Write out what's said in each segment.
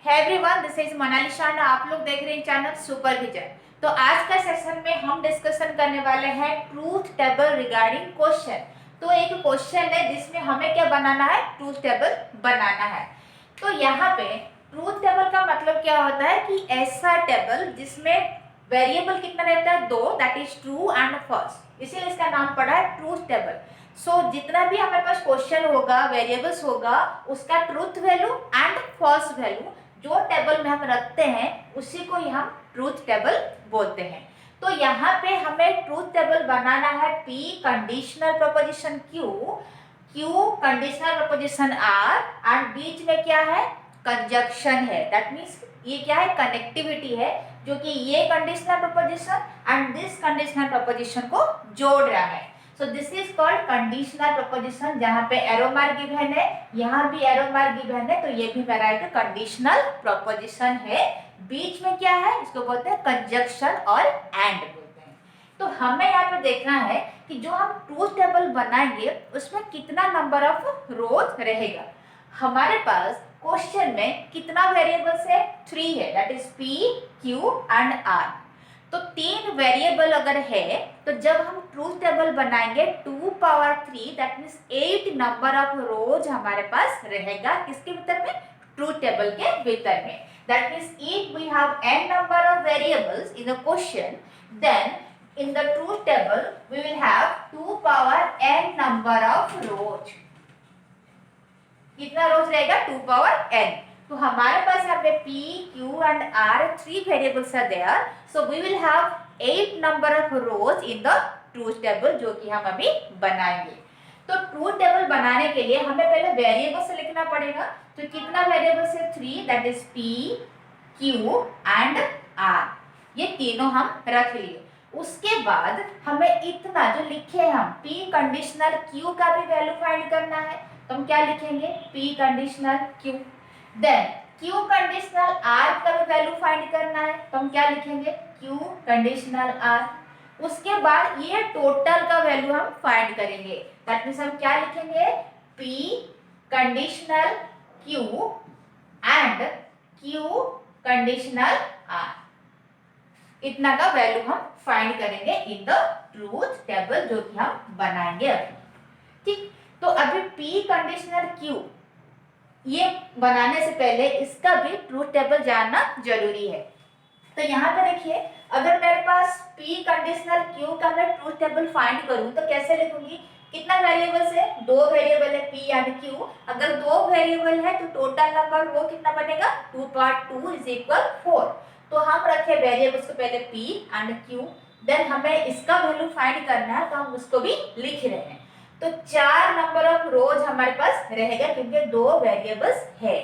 Hey everyone, this is Monalisa और आप लोग देख रहे हैं चैनल सुपर विजन। तो आज का सेशन में हम डिस्कशन करने वाले हैं ट्रूथ टेबल रिगार्डिंग क्वेश्चन। तो एक क्वेश्चन है जिसमें हमें क्या बनाना है, ट्रूथ टेबल बनाना है। तो यहाँ पे ट्रूथ टेबल का मतलब क्या होता है कि ऐसा टेबल जिसमें वेरिएबल कितना रहता है, दो, that is true and false, इसीलिए इसका नाम पड़ा है ट्रूथ टेबल। सो जितना भी हमारे पास क्वेश्चन होगा, वेरिएबल्स होगा, उसका truth value and false value जो टेबल में हम रखते हैं उसी को ही हम ट्रूथ टेबल बोलते हैं। तो यहाँ पे हमें ट्रूथ टेबल बनाना है P conditional proposition Q, Q conditional proposition R and बीच में क्या है, कंजक्शन है। दैट मीन्स ये क्या है, कनेक्टिविटी है, जो कि ये conditional preposition and this conditional preposition को जोड़ रहा है। So this is called conditional preposition. जहां पे एरो मार्क गिवन है, यहाँ भी एरो मार्क गिवन है, तो ये भी मेरा एक कंडीशनल प्रपोजिशन है। बीच में क्या है, इसको बोलते हैं कंजक्शन और एंड बोलते हैं। तो हमें यहाँ पे देखना है कि जो हम ट्रूथ टेबल बनाएंगे उसमें कितना नंबर ऑफ रोज रहेगा। हमारे पास क्वेश्चन में कितना वेरिएबल्स है, 3 है, that is P, Q and R। तो 3 वेरिएबल अगर है तो जब हम ट्रूथ टेबल बनाएंगे 2 power 3 that means 8 number of रोज हमारे पास रहेगा। किसके भीतर में, ट्रूथ टेबल के भीतर में। That means if we have n number of variables in a question, then in the truth table we will have 2 power n number of rows। कितना रोज रहेगा, 2 पावर n। तो हमारे पास यहाँ पे P, Q and R 3 variables are there, so we will have 8 number of rows in the truth table जो कि हम अभी बनाएंगे। तो ट्रूथ टेबल बनाने के लिए हमें पहले वेरिएबल्स लिखना पड़ेगा। तो कितना वेरिएबल्स है, 3, that is P, Q and R। ये तीनों हम रख लिए। उसके बाद हमें इतना जो लिखे हम P कंडीशनल Q का भी वैल्यू फाइंड करना है। तो हम क्या लिखेंगे, P conditional Q। Then Q conditional R का भी वैल्यू फाइंड करना है। तो हम क्या लिखेंगे, Q कंडीशनल R। उसके बाद ये टोटल का वैल्यू हम फाइंड करेंगे। दैट मींस हम क्या लिखेंगे, P conditional Q and Q conditional R। इतना का वैल्यू हम फाइंड करेंगे इन द ट्रूथ टेबल जो कि हम बनाएंगे अभी। ठीक, तो अभी P कंडीशनल Q ये बनाने से पहले इसका भी ट्रूथ टेबल जानना जरूरी है। तो यहाँ पे देखिए, अगर मेरे पास P कंडीशनल Q का मैं ट्रूथ टेबल फाइंड करूं तो कैसे लिखूंगी, कितना वेरिएबल्स है, 2 वेरिएबल है P एंड Q। अगर 2 वेरिएबल है तो टोटल नंबर वो कितना बनेगा, 2 पावर 2 इज इक्वल 4। तो हम रखे वेरिएबल्स को पहले P एंड Q, देन हमें इसका वैल्यू फाइंड करना है तो हम उसको भी लिख रहे हैं। तो 4 नंबर ऑफ रोज हमारे पास रहेगा क्योंकि 2 वेरिएबल्स है।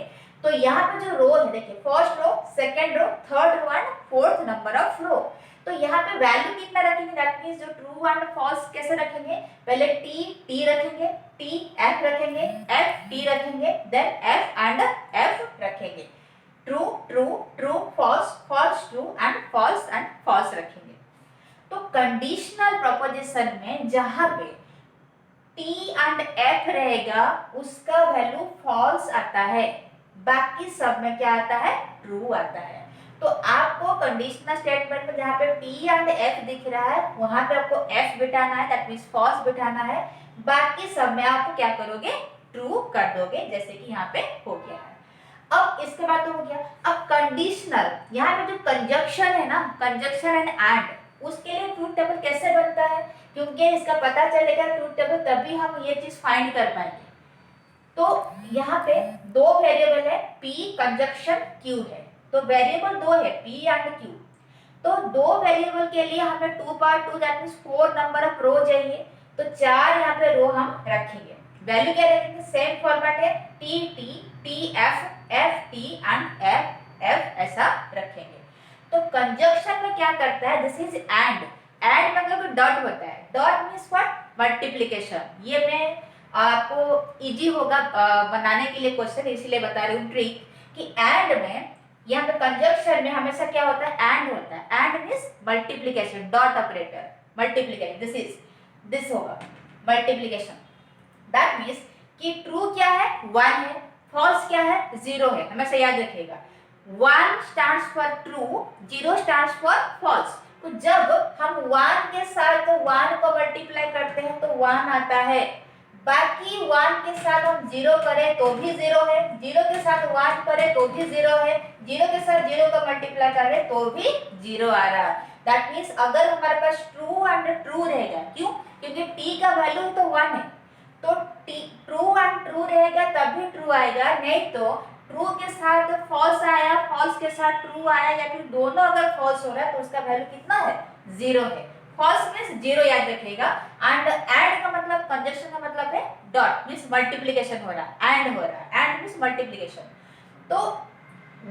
तो यहाँ पे जो रो है, देखिए first row, second row, third row and fourth number of row. तो यहाँ पे वैल्यू कितना रखेंगे, दैट मींस जो ट्रू एंड फॉल्स कैसे रखेंगे, पहले T रखेंगे, T F रखेंगे, F T रखेंगे, देन F एंड F रखेंगे। True true true false false true and false रखेंगे। तो कंडीशनल प्रोपोजिशन में जहां पे T एंड F रहेगा उसका वैल्यू फॉल्स आता है, बाकी सब में क्या आता है, ट्रू आता है। तो आपको कंडीशनल स्टेटमेंट में जहां पे T एंड F दिख रहा है वहां पे आपको F बिठाना है, दैट मींस फॉल्स बिठाना है। बाकी सब में आप क्या करोगे, ट्रू कर दोगे, जैसे कि यहाँ पे हो गया है। अब इसके बाद तो हो गया। अब कंडीशनल, यहाँ पे जो कंजक्शन है ना, कंजक्शन एंड एंड, उसके लिए ट्रूथ टेबल कैसे बनता है, क्योंकि इसका पता चलेगा ट्रूथ टेबल तभी हम ये चीज फाइंड कर पाएंगे। तो यहाँ पे 2 वेरिएबल है, P कंजक्शन Q है। तो वेरिएबल 2 है, P एंड Q। तो 2 वेरिएबल के लिए हमें 2 power 2 that means 4 number of row चाहिए। तो 4 यहाँ पे रो हम रखेंगे। वैल्यू क्या रखेंगे, सेम फॉर्मेट है, T T T F F T and F F ऐसा रखेंगे। तो कंजक्शन में क्या करता है, दिस इज एंड। एंड मतलब डॉट होता है, डॉट मींस व्हाट, मल्टीप्लिकेशन। ये मैं आपको इजी होगा बनाने के लिए क्वेश्चन, इसीलिए बता रही हूँ ट्रिक कि एंड में, यहाँ पे कंजक्शन में हमेशा क्या होता है, एंड होता है। And means multiplication, dot operator, multiplication, this होगा मल्टीप्लिकेशन। दैट मींस कि ट्रू क्या है, 1 है, फॉल्स क्या है, 0 है, हमेशा याद रखिएगा। 1 stands for true, 0 stands for false. तो जब हम 1 के साथ 1 को मल्टीप्लाई करते हैं तो 1 आता है, बाकी 1 के साथ हम 0 करें तो भी 0 है, 0 के साथ 1 करें तो भी 0 है, 0 के साथ 0 को मल्टीप्लाई करें तो भी 0 आ रहा। दैट मीन्स अगर हमारे पास ट्रू एंड ट्रू रहेगा, क्यों? क्योंकि t का वैल्यू तो 1 है, तो ट्रू एंड ट्रू रहेगा तभी ट्रू आएगा, नहीं तो ट्रू के साथ फॉल्स आया, फॉल्स के साथ ट्रू आया, या फिर दोनों अगर फॉल्स हो रहा है तो उसका वैल्यू कितना है? 0 है। फॉल्स मीन्स 0 याद रखिएगा। एंड ऐड का मतलब, कंजक्शन का मतलब है डॉट, मीन्स मल्टीप्लिकेशन हो रहा, एंड हो रहा, एंड मीन्स मल्टीप्लिकेशन। तो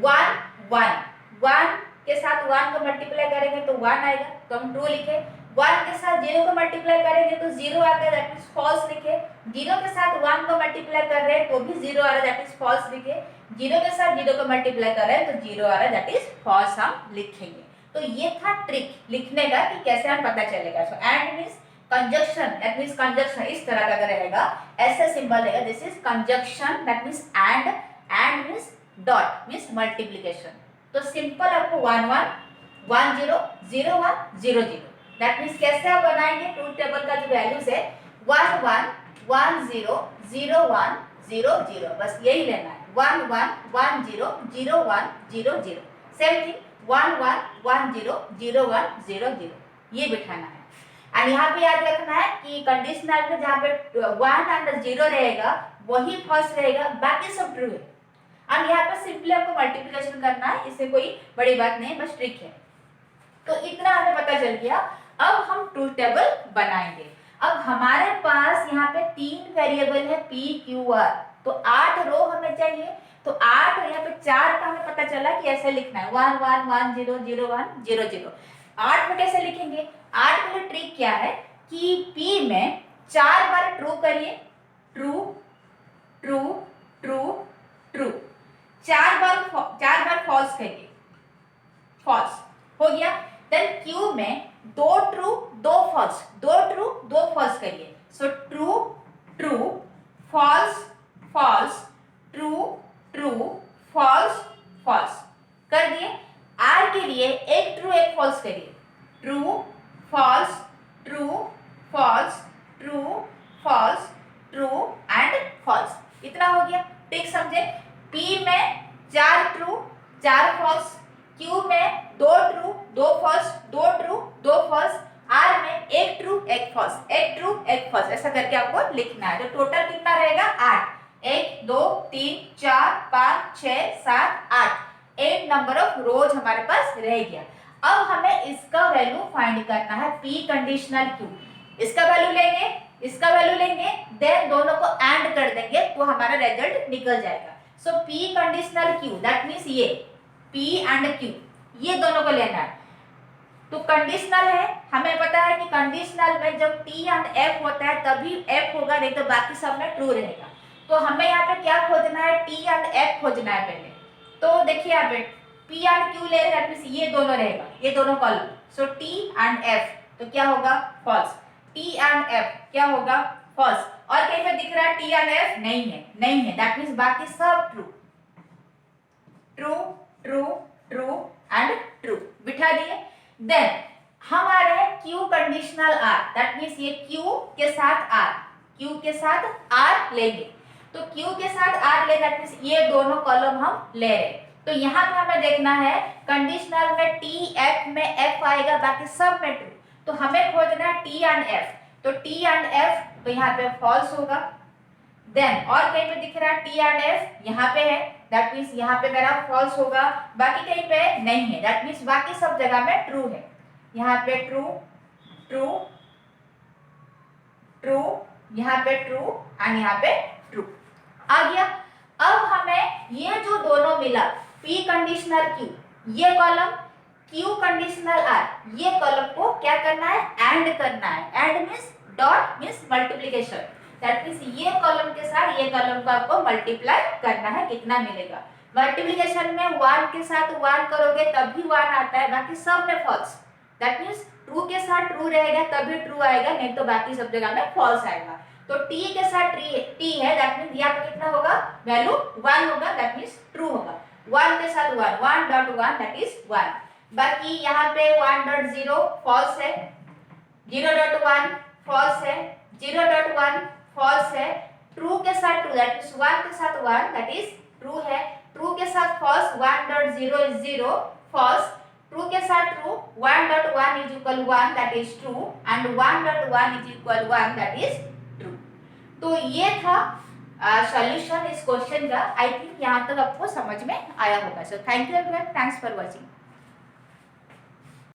1 1 1 के साथ 1 को मल्टीप्लाई करेंगे तो 1 आएगा, तो हम ट्रू लिखे। 1 के साथ 0 को मल्टीप्लाई करेंगे तो 0 आएगा, दैट मीन्स फॉल्स लिखे। 0 के साथ 1 को मल्टीप्लाई कर रहे हैं तो भी 0 आ रहा है, दैट मीन्स फॉल्स लिखे। 0 के साथ 0 को मल्टीप्लाई कर रहे हैं तो 0 आ रहा है, दैट इज फॉल्स हम लिखेंगे। तो ये था ट्रिक लिखने का कि कैसे हम पता चलेगा। So and means conjunction, that means conjunction इस तरह का रहेगा, ऐसे सिंबल रहेगा, this is conjunction, that means and means dot means multiplication. तो सिंपल आपको 1 1 1 0 0 1 0 0, दैट मींस कैसे आप बनाएंगे ट्रूथ टेबल का जो वैल्यूज है 1 1 1 0 0 1 0 0, बस यही लेना है। 1 1 1 0 0 1 0 0, सेम थिंग 1 1 1 0 0 1 0 0, ये बिठाना है। और यहाँ पे याद रखना है कि कंडीशनल में जहाँ पे 1 एंड 0 रहेगा वही फर्स्ट रहेगा, बाकी सब ट्रू है। और यहाँ पे सिंपली आपको मल्टीप्लिकेशन करना है, इससे कोई बड़ी बात नहीं, बस ट्रिक है। तो इतना हमें पता चल गया। अब हम ट्रूथ टेबल बनाएंगे। अब हमारे पास यहाँ पे 3 वेरिएबल है P Q R, तो 8 रो हमें चाहिए। तो 8 यहाँ पे 4 का हमें पता चला कि ऐसे लिखना है 1 1 1 0 0 1 0 0। 8 में कैसे लिखेंगे? 8 में ट्रिक क्या है कि P में 4 बार ट्रू करिए, ट्रू ट्रू ट्रू ट्रू, 4 बार फॉल्स करिए, फॉल्स हो गया। देन Q में 2 ट्रू 2 फॉल्स, 2 ट्रू 2 फॉल्स करिए। So true true false false true true false false कर दिए। R के लिए एक ट्रू एक फॉल्स करिए, true false true false true false true and false. इतना हो गया, ठीक समझे? P में 4 ट्रू 4 फॉल्स, Q में 2 true 2 false 2 true 2 false, R में एक ट्रू एक फॉल्स, एक ट्रू एक फॉल्स, ऐसा करके आपको लिखना है। तो टोटल कितना रहेगा? 8, 1 2 3 4 5 6 7 8, 8 नंबर ऑफ रोज हमारे पास रह गया। अब हमें इसका वैल्यू फाइंड करना है, P कंडीशनल Q। इसका वैल्यू लेंगे, इसका वैल्यू लेंगे, देन दोनों को एंड कर देंगे तो हमारा रिजल्ट निकल जाएगा। सो P conditional Q, that means ये P एंड Q, ये दोनों को लेना है। तो कंडीशनल है, हमें पता है कि कंडीशनल में जब T एंड F होता है तभी F होगा, नहीं तो बाकी सब में ट्रू रहेगा। तो हमें यहाँ पे क्या खोजना है? T एंड F खोजना है पहले। तो देखिए यहाँ पे P एंड Q ले रहे हैं, ये दोनों रहेगा, ये दोनों column. So T and F तो क्या होगा? फॉल्स। T एंड F क्या होगा? फॉल्स। और कहीं पे दिख रहा है T एंड F? नहीं है, नहीं है, दैट मीन्स बाकी सब true, true true true and true बिठा दिए। देन हम आ रहे हैं Q conditional R, that means ये Q के साथ R, Q के साथ R लेंगे। तो Q के साथ R ले, दैट मीन्स ये दोनों कॉलम हम ले रहे हैं। तो यहाँ पे हमें देखना है कंडीशनल में T F में F आएगा, बाकी सब में ट्रू। तो हमें खोजना है T एंड F, तो T एंड F तो यहाँ पे फॉल्स होगा। देन और कहीं पे दिख रहा है T एंड F, यहाँ पे है, दैट मीन्स यहाँ पे मेरा फॉल्स होगा, बाकी कहीं पे नहीं है, दैट मीन्स बाकी सब जगह में ट्रू है। यहाँ पे ट्रू ट्रू ट्रू, यहाँ पे ट्रू एंड यहाँ पे ट्रू आ गया। अब हमें ये जो दोनों मिला P कंडीशनल Q, ये कॉलम Q कंडीशनल R, ये कॉलम को क्या करना है? एंड करना है। And means dot means multiplication, that means ये कॉलम के साथ ये कॉलम को आपको मल्टीप्लाई करना है। कितना मिलेगा? मल्टीप्लिकेशन में 1 के साथ 1 करोगे तभी 1 आता है, बाकी सब में फॉल्स, दैट मीन्स ट्रू के साथ ट्रू रहेगा तभी ट्रू आएगा, नहीं तो बाकी सब जगह में फॉल्स आएगा। तो T के साथ T है, दैट मीन्स यहाँ पे कितना होगा? वैल्यू 1 होगा, दैट मीन्स ट्रू होगा। 1 के साथ 1 1.1 दैट इज 1। बाकी यहाँ पे 1.0 फॉल्स है, 0.1 फॉल्स है, 0.1 फॉल्स है, ट्रू के साथ ट्रू दैट इज 1 के साथ 1 दैट इज ट्रू है, ट्रू के साथ फॉल्स 1.0 इज 0 फॉल्स, ट्रू के साथ true 1.1 is equal 1 that is true and 1.1 is equal 1 that is true. तो ये था सॉल्यूशन इस क्वेश्चन का। आई थिंक यहाँ तक आपको समझ में आया होगा। So thank you everyone, thanks for watching.